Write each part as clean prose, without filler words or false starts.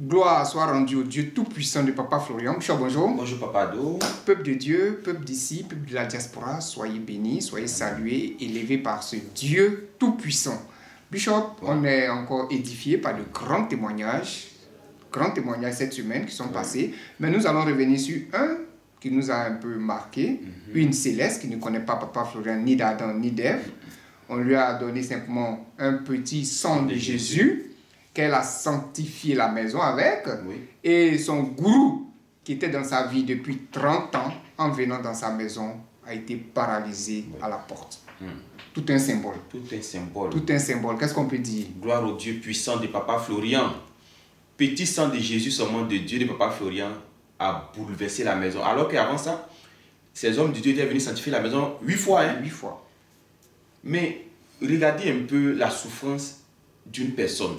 Gloire soit rendue au Dieu tout-puissant de Papa Florian. Bishop, bonjour. Bonjour Papa Do. Peuple de Dieu, peuple d'ici, peuple de la diaspora, soyez bénis, soyez salués, élevés par ce Dieu tout-puissant. Bishop, on est encore édifié par de grands témoignages cette semaine qui sont passés. Mais nous allons revenir sur un qui nous a un peu marqué. Une Céleste qui ne connaît pas Papa Florian, ni d'Adam, ni d'Ève. On lui a donné simplement un petit sang de Jésus qu'elle a sanctifié la maison avec. Et son gourou, qui était dans sa vie depuis 30 ans, en venant dans sa maison, a été paralysé à la porte. Tout un symbole. Tout un symbole. Tout un symbole. Qu'est-ce qu'on peut dire? Gloire au Dieu puissant de Papa Florian. Petit sang de Jésus, seulement de Dieu de Papa Florian, a bouleversé la maison. Alors qu'avant ça, ces hommes de Dieu étaient venus sanctifier la maison 8 fois. 8 fois. Mais regardez un peu la souffrance d'une personne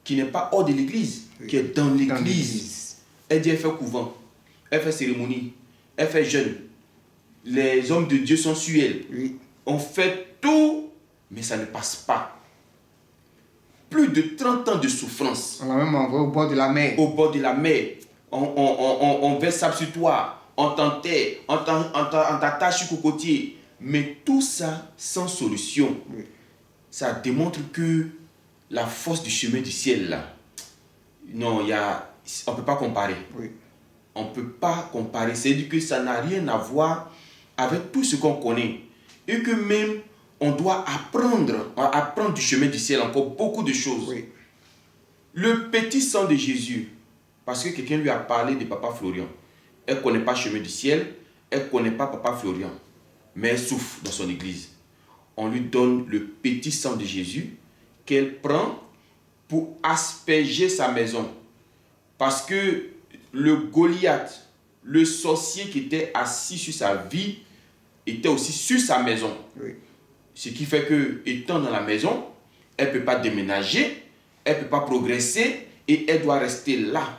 qui n'est pas hors de l'église, qui est dans l'église. Elle dit, elle fait couvent, elle fait cérémonie, elle fait jeûne. Les hommes de Dieu sont sur elle. On fait tout, mais ça ne passe pas. Plus de 30 ans de souffrance. On l'a même envoyé au bord de la mer. Au bord de la mer. On verse ça sur toi, on t'enterre, on t'attache sur cocotier. Mais tout ça sans solution. Ça démontre que la force du chemin du ciel là, non, on ne peut pas comparer. On ne peut pas comparer. C'est-à-dire que ça n'a rien à voir avec tout ce qu'on connaît. Et que même on doit apprendre du chemin du ciel encore beaucoup de choses. Le petit sang de Jésus, parce que quelqu'un lui a parlé de Papa Florian. Elle ne connaît pas le chemin du ciel, elle ne connaît pas Papa Florian. Mais elle souffre dans son église. On lui donne le petit sang de Jésus qu'elle prend pour asperger sa maison. Parce que le Goliath, le sorcier qui était assis sur sa vie, était aussi sur sa maison. Ce qui fait que, étant dans la maison, elle ne peut pas déménager, elle ne peut pas progresser et elle doit rester là.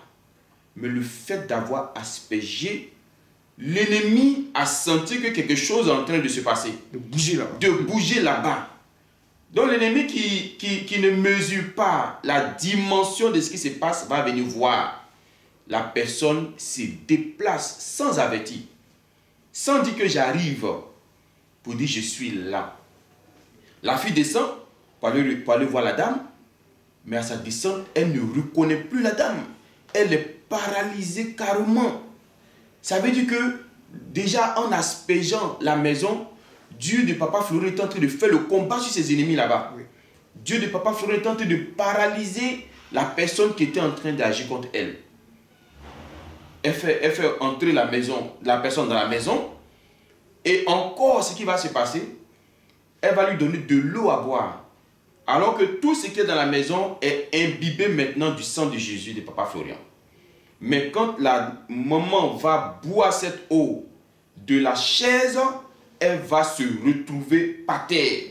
Mais le fait d'avoir aspergé, l'ennemi a senti que quelque chose est en train de se passer. De bouger là-bas. De bouger là-bas. Donc l'ennemi qui ne mesure pas la dimension de ce qui se passe va venir voir. La personne se déplace sans avertir. Sans dire que j'arrive pour dire je suis là. La fille descend pour aller voir la dame. Mais à sa descente, elle ne reconnaît plus la dame. Elle est paralysée carrément. Ça veut dire que déjà en aspergeant la maison, Dieu de Papa Florian est en train de faire le combat sur ses ennemis là-bas. Dieu de Papa Florian est en train de paralyser la personne qui était en train d'agir contre elle. Elle fait entrer la personne dans la maison. Et encore, ce qui va se passer, elle va lui donner de l'eau à boire. Alors que tout ce qui est dans la maison est imbibé maintenant du sang de Jésus de Papa Florian. Mais quand la maman va boire cette eau de la chaise, elle va se retrouver par terre,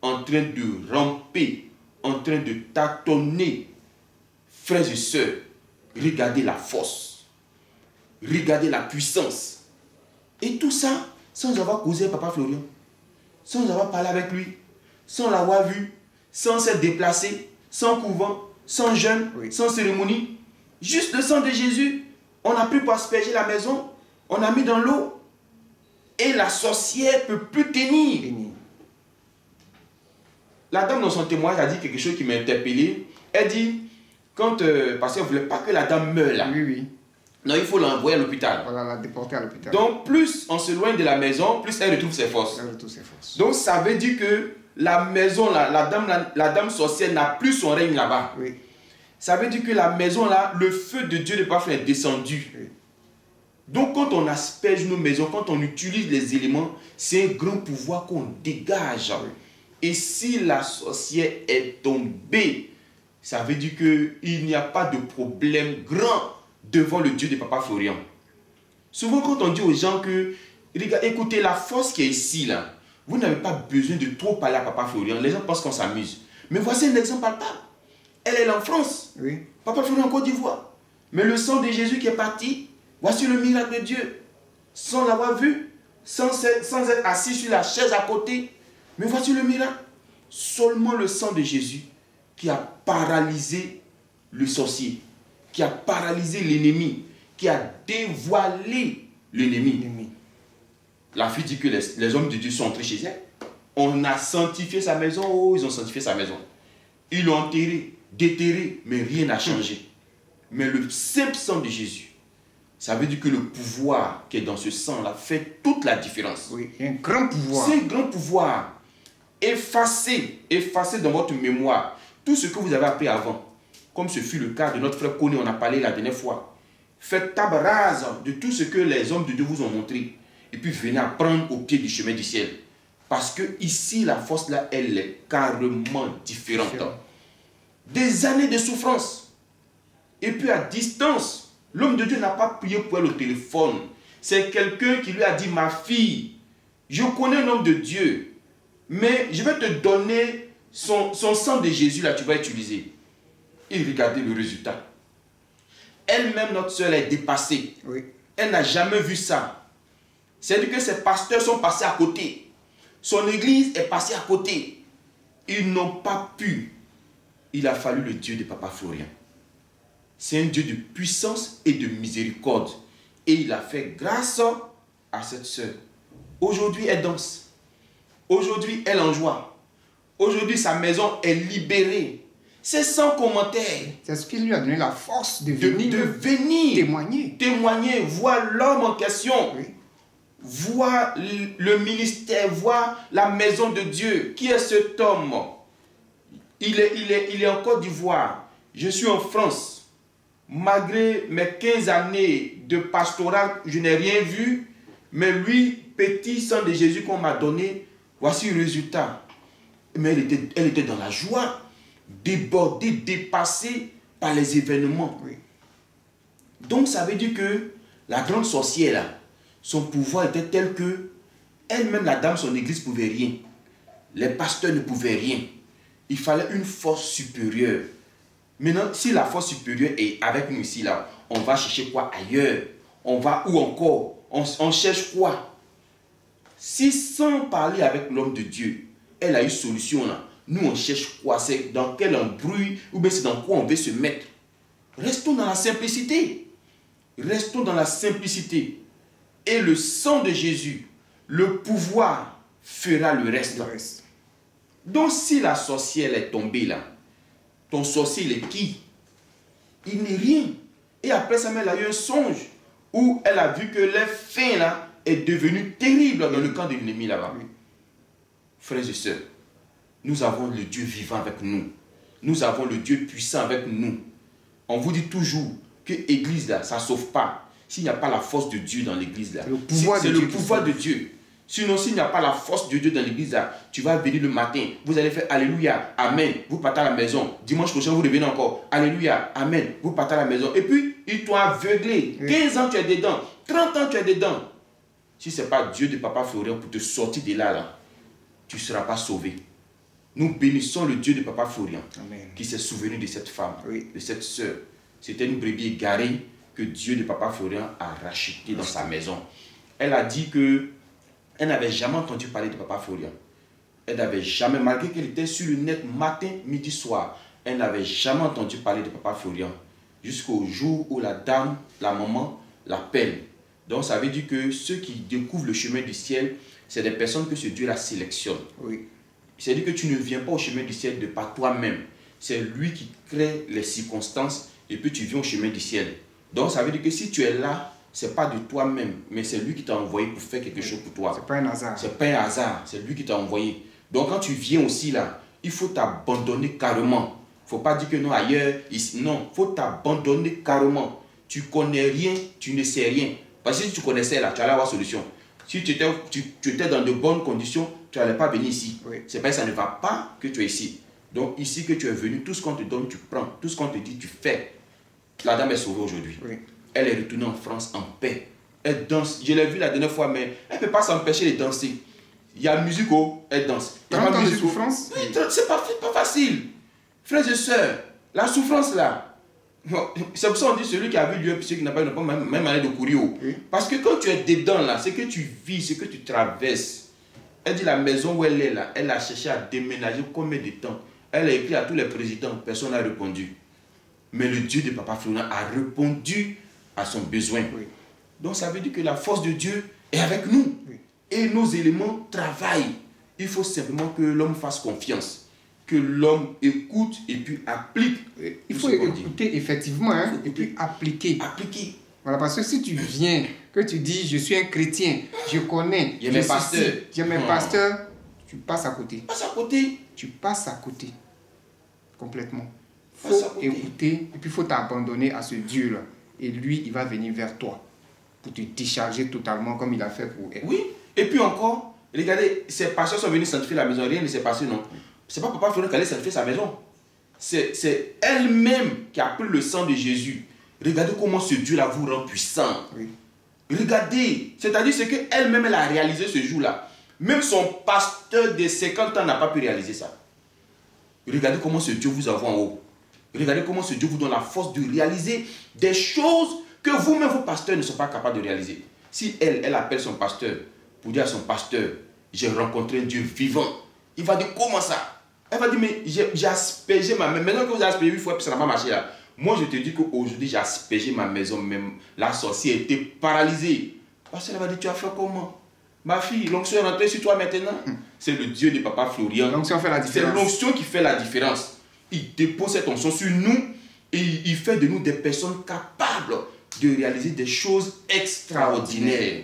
en train de ramper, en train de tâtonner. Frères et sœurs, regardez la force, regardez la puissance. Et tout ça sans avoir causé Papa Florian, sans avoir parlé avec lui, sans l'avoir vu, sans s'être déplacé, sans couvent, sans jeûne, sans cérémonie. Juste le sang de Jésus, on a pris pour asperger la maison, on a mis dans l'eau et la sorcière ne peut plus tenir. La dame dans son témoignage a dit quelque chose qui m'a interpellé. Elle dit, parce qu'elle ne voulait pas que la dame meure là. Non, il faut l'envoyer à l'hôpital. Voilà, la déporter à l'hôpital. Donc plus on s'éloigne de la maison, plus elle retrouve ses forces. Donc ça veut dire que la maison là, la dame sorcière n'a plus son règne là-bas. Ça veut dire que la maison là, le feu de Dieu de Papa est descendu. Donc quand on asperge nos maisons, quand on utilise les éléments, c'est un grand pouvoir qu'on dégage. Et si la sorcière est tombée, ça veut dire qu'il n'y a pas de problème grand devant le Dieu de Papa Florian. Souvent quand on dit aux gens que, écoutez, la force qui est ici là, vous n'avez pas besoin de trop parler à Papa Florian. Les gens pensent qu'on s'amuse. Mais voici un exemple palpable. Elle est en France. Papa Florian en Côte d'Ivoire. Mais le sang de Jésus qui est parti, voici le miracle de Dieu. Sans l'avoir vu, sans être assis sur la chaise à côté. Mais voici le miracle. Seulement le sang de Jésus qui a paralysé le sorcier, qui a paralysé l'ennemi, qui a dévoilé l'ennemi. La fille dit que les hommes de Dieu sont entrés chez elle. On a sanctifié sa maison. Oh, ils ont sanctifié sa maison. Ils l'ont enterré, déterré, mais rien n'a changé. Mais le simple sang de Jésus, ça veut dire que le pouvoir qui est dans ce sang-là fait toute la différence. Oui, il y a un grand pouvoir. C'est un grand pouvoir. Effacez dans votre mémoire tout ce que vous avez appris avant. Comme ce fut le cas de notre frère Koné, on a parlé la dernière fois. Faites table rase de tout ce que les hommes de Dieu vous ont montré. Et puis venez apprendre au pied du chemin du ciel. Parce que ici, la force là, elle est carrément différente. Des années de souffrance. Et puis à distance, l'homme de Dieu n'a pas prié pour elle au téléphone. C'est quelqu'un qui lui a dit, ma fille, je connais un homme de Dieu, mais je vais te donner son sang de Jésus, là, tu vas utiliser. Et regardez le résultat. Elle-même, notre soeur, est dépassée. Oui. Elle n'a jamais vu ça. C'est-à-dire que ses pasteurs sont passés à côté. Son église est passée à côté. Ils n'ont pas pu. Il a fallu le Dieu de Papa Florian. C'est un Dieu de puissance et de miséricorde. Et il a fait grâce à cette soeur. Aujourd'hui, elle danse. Aujourd'hui, elle en joie. Aujourd'hui, sa maison est libérée. C'est sans commentaire. C'est ce qui lui a donné la force de venir témoigner, voir l'homme en question. Oui. Voir le ministère, voir la maison de Dieu. Qui est cet homme? Il est en Côte d'Ivoire. Je suis en France. Malgré mes 15 années de pastorat, je n'ai rien vu. Mais lui, petit sang de Jésus qu'on m'a donné, voici le résultat. Mais elle était dans la joie, débordée, dépassée par les événements. Oui. Donc ça veut dire que la grande sorcière, là, son pouvoir était tel que elle-même, la dame, son église ne pouvait rien. Les pasteurs ne pouvaient rien. Il fallait une force supérieure. Maintenant, si la force supérieure est avec nous ici, là, on va chercher quoi ailleurs? On va où encore? On cherche quoi? Si sans parler avec l'homme de Dieu, elle a eu solution là, nous on cherche quoi? C'est dans quel embrouille ou bien c'est dans quoi on veut se mettre? Restons dans la simplicité. Restons dans la simplicité. Et le sang de Jésus, le pouvoir fera le reste. Donc si la sorcière est tombée là, ton sorcier il est qui? Il n'est rien. Et après ça, elle a eu un songe où elle a vu que les fins là est devenu terrible dans le camp de l'ennemi là-bas. Frères et sœurs, nous avons le Dieu vivant avec nous. Nous avons le Dieu puissant avec nous. On vous dit toujours que l'église là, ça ne sauve pas. S'il n'y a pas la force de Dieu dans l'église là, c'est le pouvoir de Dieu. Sinon, s'il n'y a pas la force de Dieu dans l'église là, tu vas venir le matin, vous allez faire Alléluia, Amen, vous partez à la maison. Dimanche prochain, vous revenez encore, Alléluia, Amen, vous partez à la maison. Et puis, ils t'ont aveuglé. 15 ans, tu es dedans. 30 ans, tu es dedans. Si ce n'est pas Dieu de Papa Florian pour te sortir de là, tu ne seras pas sauvé. Nous bénissons le Dieu de Papa Florian qui s'est souvenu de cette femme, de cette sœur. C'était une brebis égarée que Dieu de Papa Florian a rachetée dans sa maison. Elle a dit que elle n'avait jamais entendu parler de Papa Florian. Elle n'avait jamais, malgré qu'elle était sur le net matin, midi, soir, elle n'avait jamais entendu parler de Papa Florian. Jusqu'au jour où la dame, la maman, l'appelle. Donc ça veut dire que ceux qui découvrent le chemin du ciel, c'est des personnes que ce Dieu la sélectionne. Oui. C'est-à-dire que tu ne viens pas au chemin du ciel de par toi-même. C'est lui qui crée les circonstances et puis tu viens au chemin du ciel. Donc ça veut dire que si tu es là, ce n'est pas de toi-même, mais c'est lui qui t'a envoyé pour faire quelque chose pour toi. Ce n'est pas un hasard. Ce n'est pas un hasard, c'est lui qui t'a envoyé. Donc quand tu viens aussi là, il faut t'abandonner carrément. Il ne faut pas dire que non, ailleurs, ici. Non, il faut t'abandonner carrément. Tu ne connais rien, tu ne sais rien. Parce que si tu connaissais là, tu allais avoir solution. Si tu étais dans de bonnes conditions, tu n'allais pas venir ici. Oui. C'est parce que ça ne va pas que tu es ici. Donc ici que tu es venu, tout ce qu'on te donne, tu prends. Tout ce qu'on te dit, tu fais. La dame est sauvée aujourd'hui. Oui. Elle est retournée en France en paix. Elle danse. Je l'ai vue la dernière fois, mais elle ne peut pas s'empêcher de danser. Il y a musique, elle danse. Il y a pas musique, souffrance. Oui, c'est pas facile. Frères et sœurs, la souffrance là, c'est pour ça qu'on dit celui qui a vu Dieu, celui qui n'a pas même aller de courir. Oui. Parce que quand tu es dedans là, c'est que tu vis, c'est que tu traverses. Elle dit la maison où elle est là, elle a cherché à déménager combien de temps? Elle a écrit à tous les présidents, personne n'a répondu. Mais le Dieu de Papa Florian a répondu à son besoin. Oui. Donc ça veut dire que la force de Dieu est avec nous. Oui. Et nos éléments travaillent. Il faut simplement que l'homme fasse confiance. Que l'homme écoute et puis applique. Il tout faut ce qu'on dit. écouter effectivement, hein, Il faut et puis appliquer. Appliquer. Voilà, parce que si tu viens, que tu dis je suis un chrétien, je connais, Il y a je mes suis pasteurs. ci, j'ai mes pasteurs, tu passes à côté. Passe à côté. Tu passes à côté. Complètement. Il Passe à faut côté. écouter et puis il faut t'abandonner à ce Dieu-là. Et lui, il va venir vers toi pour te décharger totalement comme il a fait pour elle. Oui. Et puis encore, regardez, ces pasteurs sont venus sanctifier la maison. Rien ne s'est passé, non. C'est pas Papa Florian qui allait sanctifier sa maison. C'est elle-même qui a pris le sang de Jésus. Regardez comment ce Dieu-là vous rend puissant. Oui. Regardez, c'est-à-dire ce qu'elle-même elle a réalisé ce jour-là. Même son pasteur de 50 ans n'a pas pu réaliser ça. Regardez comment ce Dieu vous envoie en haut. Regardez comment ce Dieu vous donne la force de réaliser des choses que vous-même, vos pasteurs, ne sont pas capables de réaliser. Si elle appelle son pasteur pour dire à son pasteur, j'ai rencontré un Dieu vivant, il va dire comment ça? Elle va dire, mais j'ai aspergé ma maison. Maintenant que vous avez aspergé 8 fois, ça n'a pas marché là. Moi, je te dis qu'aujourd'hui, j'ai aspergé ma maison, même la sorcière était paralysée. Parce qu'elle va dire, tu as fait comment? Ma fille, l'onction est rentrée sur toi maintenant. C'est le Dieu de Papa Florian. L'onction fait la C'est différence. l'onction qui fait la différence. Il dépose cette onction sur nous et il fait de nous des personnes capables de réaliser des choses extraordinaires.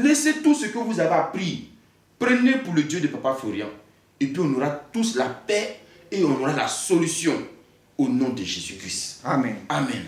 Laissez tout ce que vous avez appris. Prenez pour le Dieu de Papa Florian. Et puis on aura tous la paix et on aura la solution au nom de Jésus-Christ. Amen. Amen.